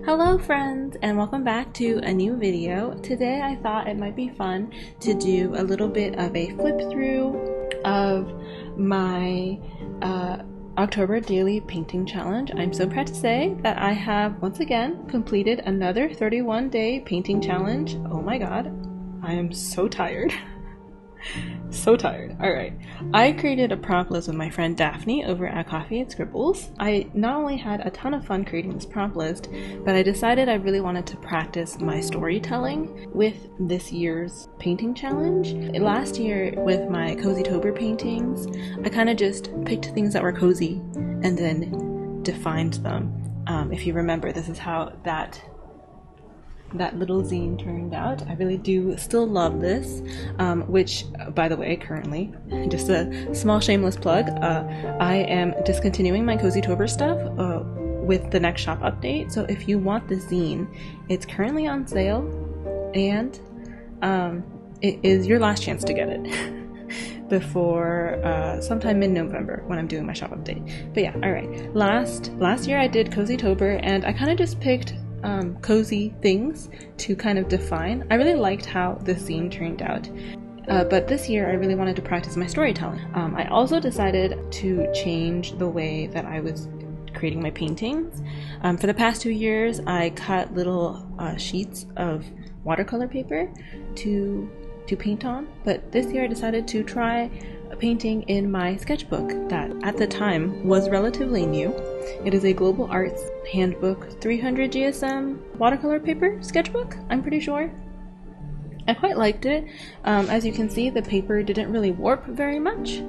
Hello friends, and welcome back to a new video. Today I thought it might be fun to do a little bit of a flip through of my October daily painting challenge. I'm so proud to say that I have once again completed another 31-day painting challenge. Oh my god, I am so tired. So tired. Alright, I created a prompt list with my friend Daphne over at Coffee and Scribbles. I not only had a ton of fun creating this prompt list, but I decided I really wanted to practice my storytelling with this year's painting challenge. Last year with my Cozy-tober paintings, I kind of just picked things that were cozy and then defined them. If you remember, this is how that little zine turned out. I really do still love this, which, by the way, currently, just a small shameless plug, I am discontinuing my Cozy-tober stuff with the next shop update. So if you want the zine, it's currently on sale, and it is your last chance to get it before sometime mid-November when I'm doing my shop update. But yeah, alright. Last year I did Cozy-tober, and I kind of just picked cozy things to kind of define. I really liked how the scene turned out, but this year I really wanted to practice my storytelling. I also decided to change the way that I was creating my paintings. For the past 2 years I cut little sheets of watercolor paper to paint on, but this year I decided to try painting in my sketchbook that at the time was relatively new. It is a Global Arts Handbook 300 GSM watercolor paper sketchbook, I'm pretty sure. I quite liked it. As you can see, the paper didn't really warp very much,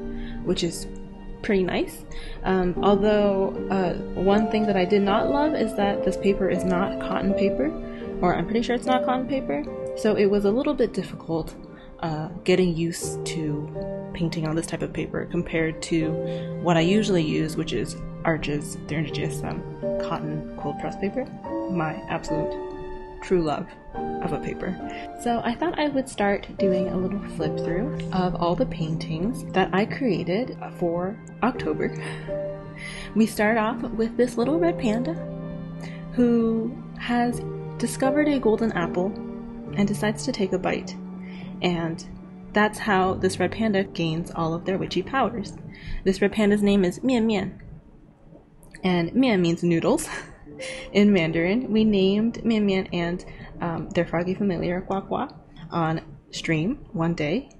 which is pretty nice. Although one thing that I did not love is that this paper is not cotton paper, or I'm pretty sure it's not cotton paper, so it was a little bit difficult getting used to painting on this type of paper compared to what I usually use, which is Arches 300 GSM cotton cold press paper, my absolute true love of a paper. So I thought I would start doing a little flip through of all the paintings that I created for October. We start off with this little red panda who has discovered a golden apple and decides to take a bite. And that's how this red panda gains all of their witchy powers. This red panda's name is mian-mian. And mian means noodles in Mandarin. We named mian-mian and their froggy familiar gua-gua on stream one day.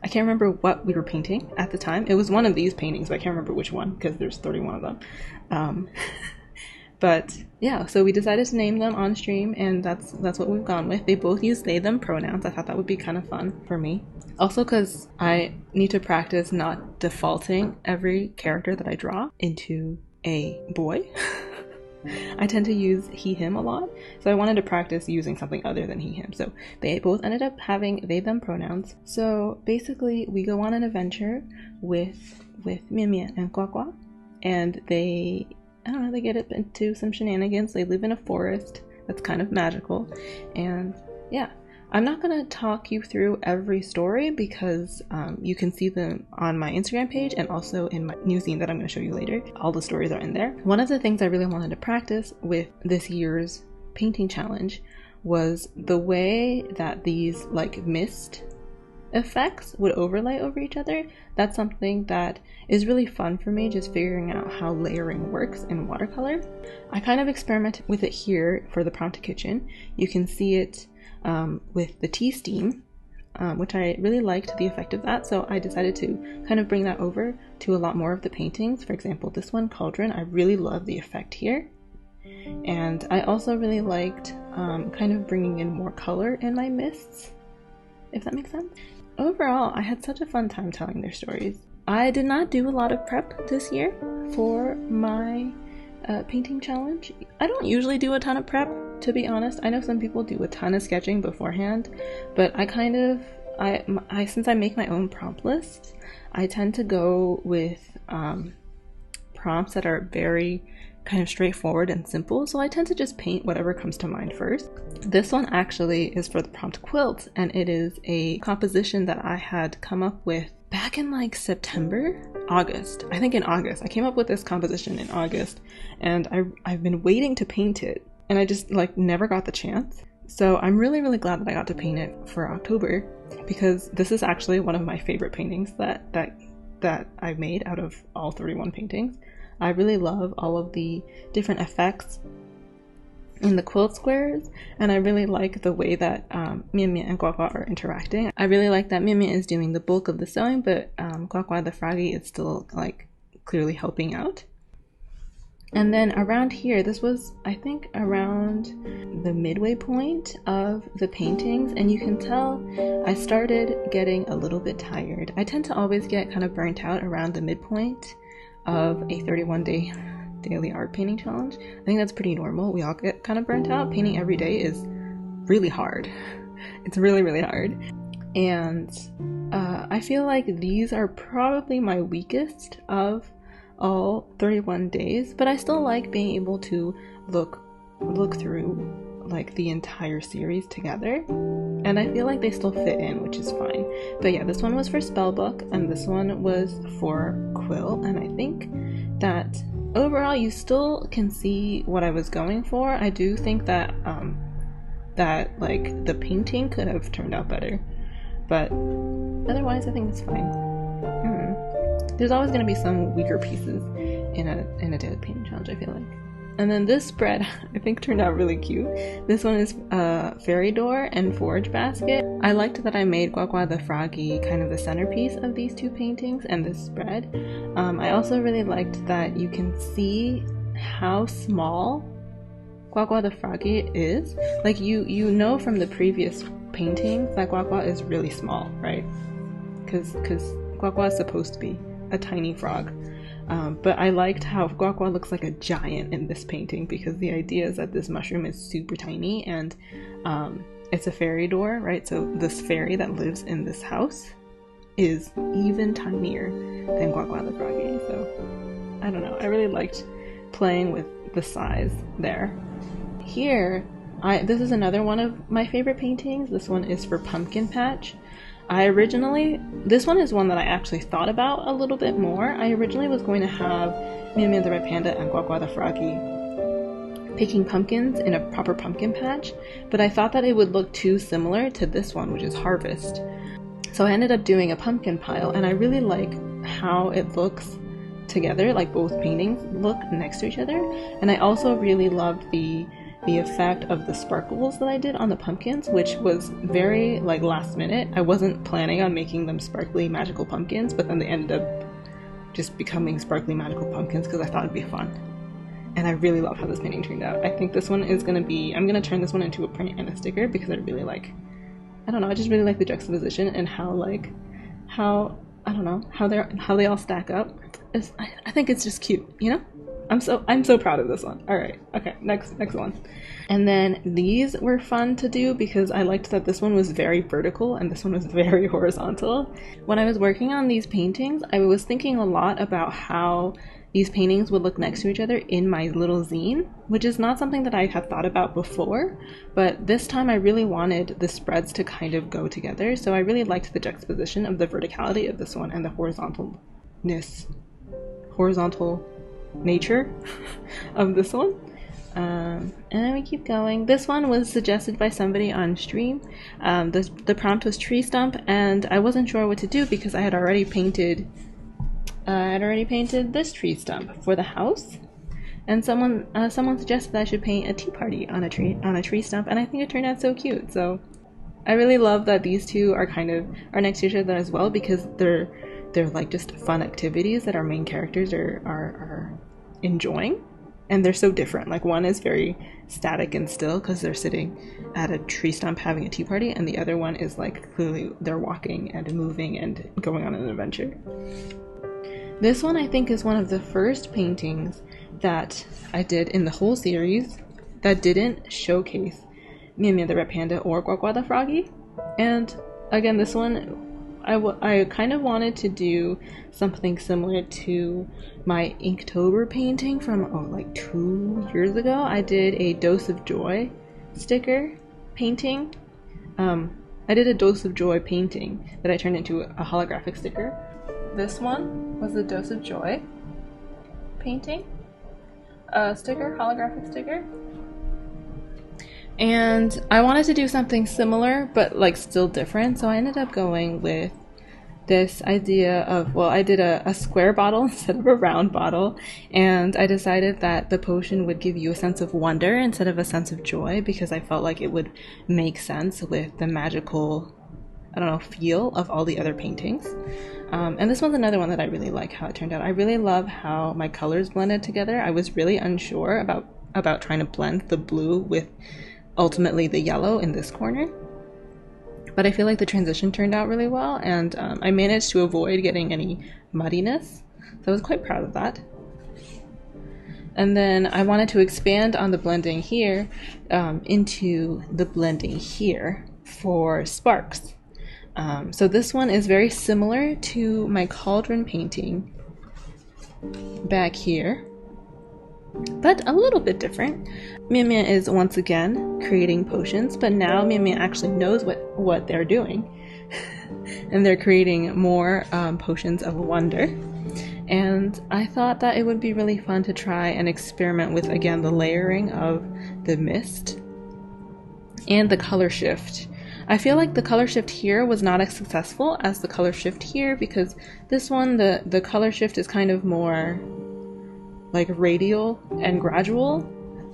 I can't remember what we were painting at the time. It was one of these paintings, but I can't remember which one because there's 31 of them. But yeah, so we decided to name them on stream, and that's what we've gone with. They both use they them pronouns. I thought that would be kind of fun for me. Also because I need to practice not defaulting every character that I draw into a boy. I tend to use he him a lot, so I wanted to practice using something other than he him. So they both ended up having they them pronouns. So basically we go on an adventure with mian-mian and gua-gua, and they get up into some shenanigans. They live in a forest that's kind of magical, and yeah, I'm not gonna talk you through every story because you can see them on my Instagram page and also in my new zine that I'm gonna show you later. All the stories are in there. One of the things I really wanted to practice with this year's painting challenge was the way that these like mist effects would overlay over each other. That's something that is really fun for me, just figuring out how layering works in watercolor. I kind of experimented with it here for the prompt kitchen. You can see it with the tea steam, which I really liked the effect of that, so I decided to kind of bring that over to a lot more of the paintings. For example, this one, Cauldron, I really love the effect here. And I also really liked kind of bringing in more color in my mists, if that makes sense. Overall, I had such a fun time telling their stories. I did not do a lot of prep this year for my painting challenge. I don't usually do a ton of prep, to be honest. I know some people do a ton of sketching beforehand, but I since I make my own prompt list, I tend to go with prompts that are very kind of straightforward and simple, so I tend to just paint whatever comes to mind first. This one actually is for the prompt quilt, and it is a composition that I had come up with back in like August. I think in August. I came up with this composition in August, and I've been waiting to paint it and I just like never got the chance. So I'm really, really glad that I got to paint it for October, because this is actually one of my favorite paintings that I've made out of all 31 paintings. I really love all of the different effects in the quilt squares, and I really like the way that Mian-mian and gua-gua are interacting. I really like that Mian-mian is doing the bulk of the sewing, but gua-gua the froggy is still like clearly helping out. And then around here, this was I think around the midway point of the paintings, and you can tell I started getting a little bit tired. I tend to always get kind of burnt out around the midpoint of a 31-day daily art painting challenge. I think that's pretty normal. We all get kind of burnt out. Painting every day is really hard. It's really, really hard. And I feel like these are probably my weakest of all 31 days, but I still like being able to look through like the entire series together, and I feel like they still fit in, which is fine. But yeah, this one was for Spellbook and this one was for Quill, and I think that overall you still can see what I was going for. I do think that that like the painting could have turned out better, but otherwise I think it's fine. There's always going to be some weaker pieces in a daily painting challenge, I feel like. And then this spread I think turned out really cute. This one is Fairy Door and Forage Basket. I liked that I made Gua-gua the froggy kind of the centerpiece of these two paintings and this spread. I also really liked that you can see how small Gua-gua the froggy is. Like you know from the previous paintings that Gua-gua is really small, right? Because Gua-gua is supposed to be a tiny frog. But I liked how Gua-gua looks like a giant in this painting, because the idea is that this mushroom is super tiny, and it's a fairy door, right? So this fairy that lives in this house is even tinier than Gua-gua the froggy. So I don't know, I really liked playing with the size there. Here, this is another one of my favorite paintings. This one is for Pumpkin Patch. This one is one that I actually thought about a little bit more. I originally was going to have Mian-mian the Red Panda and Gua-gua the Froggy picking pumpkins in a proper pumpkin patch, but I thought that it would look too similar to this one, which is Harvest. So I ended up doing a pumpkin pile, and I really like how it looks together, like both paintings look next to each other. And I also really loved the effect of the sparkles that I did on the pumpkins, which was very like last minute. I wasn't planning on making them sparkly magical pumpkins, but then they ended up just becoming sparkly magical pumpkins because I thought it'd be fun. And I really love how this painting turned out. I think this one is going to be, I'm going to turn this one into a print and a sticker, because I really like, I don't know, I just really like the juxtaposition and how I don't know, how they all stack up. I think it's just cute, you know? I'm so proud of this one. Alright, okay, next one. And then these were fun to do because I liked that this one was very vertical and this one was very horizontal. When I was working on these paintings, I was thinking a lot about how these paintings would look next to each other in my little zine, which is not something that I had thought about before, but this time I really wanted the spreads to kind of go together, so I really liked the juxtaposition of the verticality of this one and the horizontal nature of this one. And then we keep going. This one was suggested by somebody on stream. The prompt was tree stump, and I wasn't sure what to do because I had already painted this tree stump for the house, and someone suggested that I should paint a tea party on a tree stump, and I think it turned out so cute. So I really love that these two are next to each other as well, because they're like just fun activities that our main characters are enjoying, and they're so different. Like one is very static and still because they're sitting at a tree stump having a tea party, and the other one is like clearly they're walking and moving and going on an adventure. This one I think is one of the first paintings that I did in the whole series that didn't showcase mian-mian the Red Panda or Gua-gua the Froggy. And again, this one I kind of wanted to do something similar to my Inktober painting from like 2 years ago. I did a Dose of Joy sticker painting. I did a Dose of Joy painting that I turned into a holographic sticker. This one was the Dose of Joy painting, holographic sticker. And I wanted to do something similar, but like still different. So I ended up going with this idea of, well, I did a square bottle instead of a round bottle, and I decided that the potion would give you a sense of wonder instead of a sense of joy, because I felt like it would make sense with the magical, I don't know, feel of all the other paintings. And this one's another one that I really like how it turned out. I really love how my colors blended together. I was really unsure about trying to blend the blue with ultimately the yellow in this corner. But I feel like the transition turned out really well, and I managed to avoid getting any muddiness. So I was quite proud of that. And then I wanted to expand on the blending here into the blending here for sparks. So this one is very similar to my cauldron painting back here, but a little bit different. Mian-mian is once again creating potions, but now Mian-mian actually knows what they're doing. And they're creating more potions of wonder. And I thought that it would be really fun to try and experiment with, again, the layering of the mist and the color shift. I feel like the color shift here was not as successful as the color shift here, because this one, the color shift is kind of more like radial and gradual,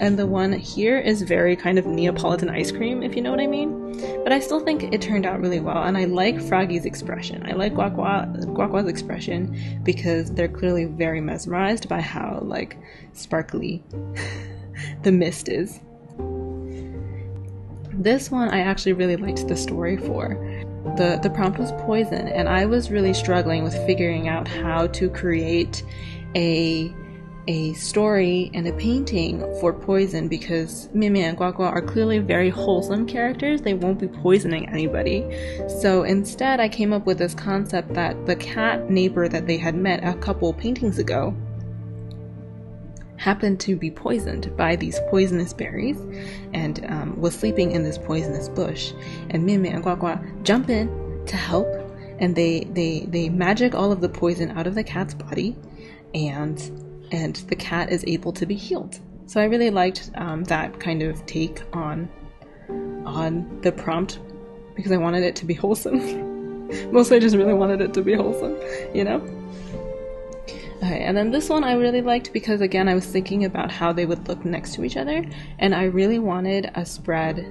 and the one here is very kind of Neapolitan ice cream, if you know what I mean. But I still think it turned out really well, and I like Froggy's expression. I like gua-gua's expression, because they're clearly very mesmerized by how like sparkly the mist is. This one I actually really liked the story for. The prompt was poison, and I was really struggling with figuring out how to create a story and a painting for poison, because mian-mian and gua-gua are clearly very wholesome characters. They won't be poisoning anybody. So instead I came up with this concept that the cat neighbor that they had met a couple paintings ago happened to be poisoned by these poisonous berries, and was sleeping in this poisonous bush, and mian-mian and gua-gua jump in to help, and they magic all of the poison out of the cat's body, and the cat is able to be healed. So I really liked that kind of take on the prompt, because I wanted it to be wholesome. Mostly I just really wanted it to be wholesome, you know? Okay, and then this one I really liked because, again, I was thinking about how they would look next to each other, and I really wanted a spread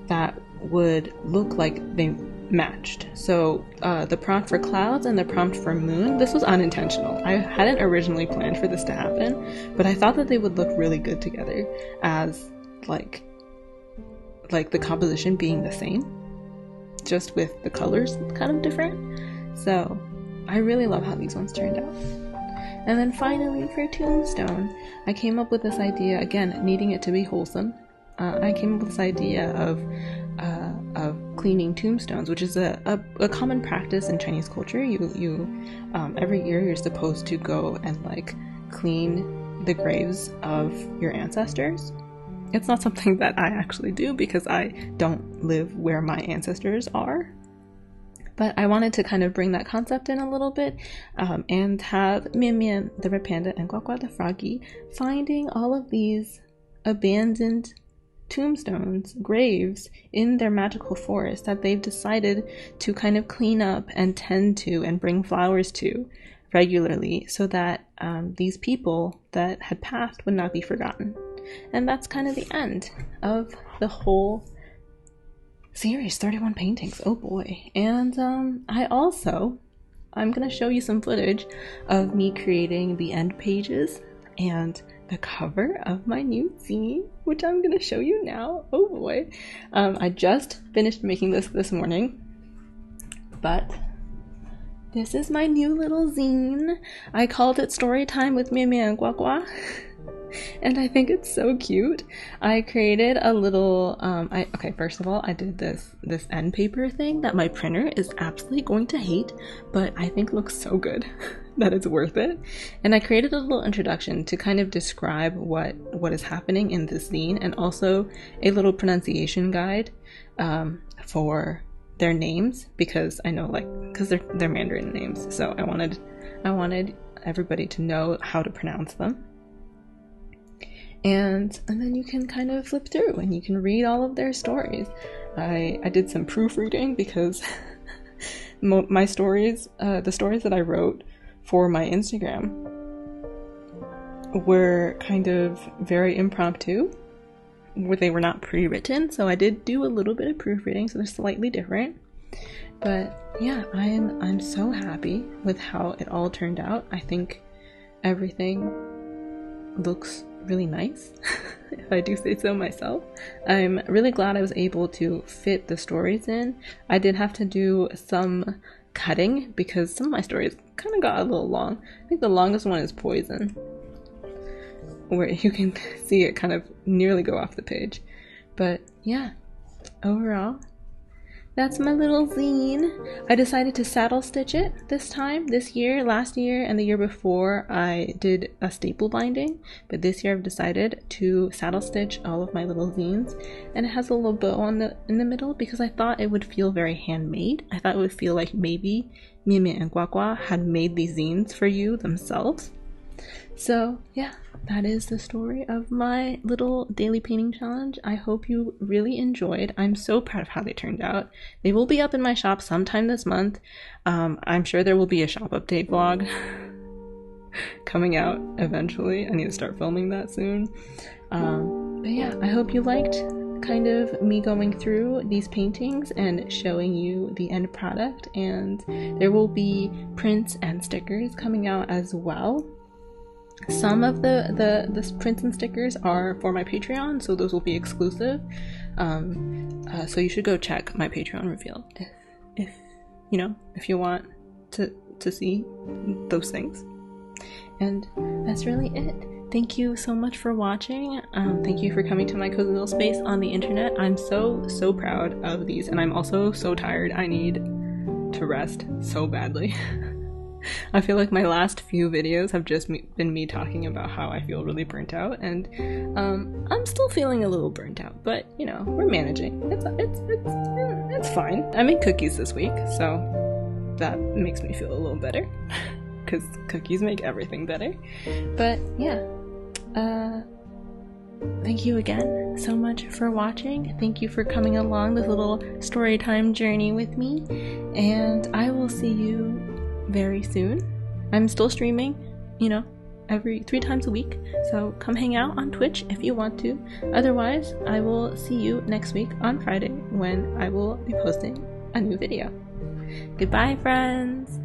that would look like they matched. So the prompt for clouds and the prompt for moon, this was unintentional. I hadn't originally planned for this to happen, but I thought that they would look really good together as like the composition being the same, just with the colors kind of different. So I really love how these ones turned out. And then finally for Tombstone, I came up with this idea, again, needing it to be wholesome. I came up with this idea of cleaning tombstones, which is a common practice in Chinese culture. You every year you're supposed to go and like clean the graves of your ancestors. It's not something that I actually do because I don't live where my ancestors are. But I wanted to kind of bring that concept in a little bit, and have Mian-mian, the red panda, and Gua-gua, the froggy, finding all of these abandoned tombstones, graves, in their magical forest that they've decided to kind of clean up and tend to and bring flowers to regularly, so that these people that had passed would not be forgotten. And that's kind of the end of the whole series, 31 paintings, oh boy. And I'm gonna show you some footage of me creating the end pages and the cover of my new zine, which I'm gonna show you now, oh boy. I just finished making this morning, but this is my new little zine. I called it Storytime with mian-mian and gua-gua. And I think it's so cute. I created a little, okay, first of all, I did this end paper thing that my printer is absolutely going to hate, but I think looks so good that it's worth it. And I created a little introduction to kind of describe what is happening in this zine, and also a little pronunciation guide for their names, because I know, because they're Mandarin names, so I wanted everybody to know how to pronounce them. and then you can kind of flip through and you can read all of their stories. I did some proofreading because my stories, the stories that I wrote for my Instagram were kind of very impromptu, where they were not pre-written, so I did do a little bit of proofreading, so they're slightly different. But yeah, I'm so happy with how it all turned out. I think everything looks really nice, if I do say so myself. I'm really glad I was able to fit the stories in. I did have to do some cutting because some of my stories kind of got a little long. I think the longest one is Poison, where you can see it kind of nearly go off the page. But yeah, overall, that's my little zine. I decided to saddle stitch it this year. Last year and the year before I did a staple binding, but this year I've decided to saddle stitch all of my little zines, and it has a little bow in the middle because I thought it would feel very handmade. I thought it would feel like maybe mian-mian and gua-gua had made these zines for you themselves. So yeah, that is the story of my little daily painting challenge. I hope you really enjoyed. I'm so proud of how they turned out. They will be up in my shop sometime this month. I'm sure there will be a shop update vlog coming out eventually. I need to start filming that soon. But yeah, I hope you liked kind of me going through these paintings and showing you the end product, and there will be prints and stickers coming out as well. Some of the prints and stickers are for my Patreon, so those will be exclusive. So you should go check my Patreon reveal if you want to see those things. And that's really it. Thank you so much for watching. Thank you for coming to my cozy little space on the internet. I'm so proud of these, and I'm also so tired. I need to rest so badly. I feel like my last few videos have just been me talking about how I feel really burnt out, and I'm still feeling a little burnt out, but you know, we're managing. It's fine. I made cookies this week, so that makes me feel a little better because cookies make everything better. But yeah, thank you again so much for watching. Thank you for coming along this little story time journey with me, and I will see you very soon. I'm still streaming, every 3 times a week, so come hang out on Twitch if you want to. Otherwise, I will see you next week on Friday when I will be posting a new video. Goodbye, friends!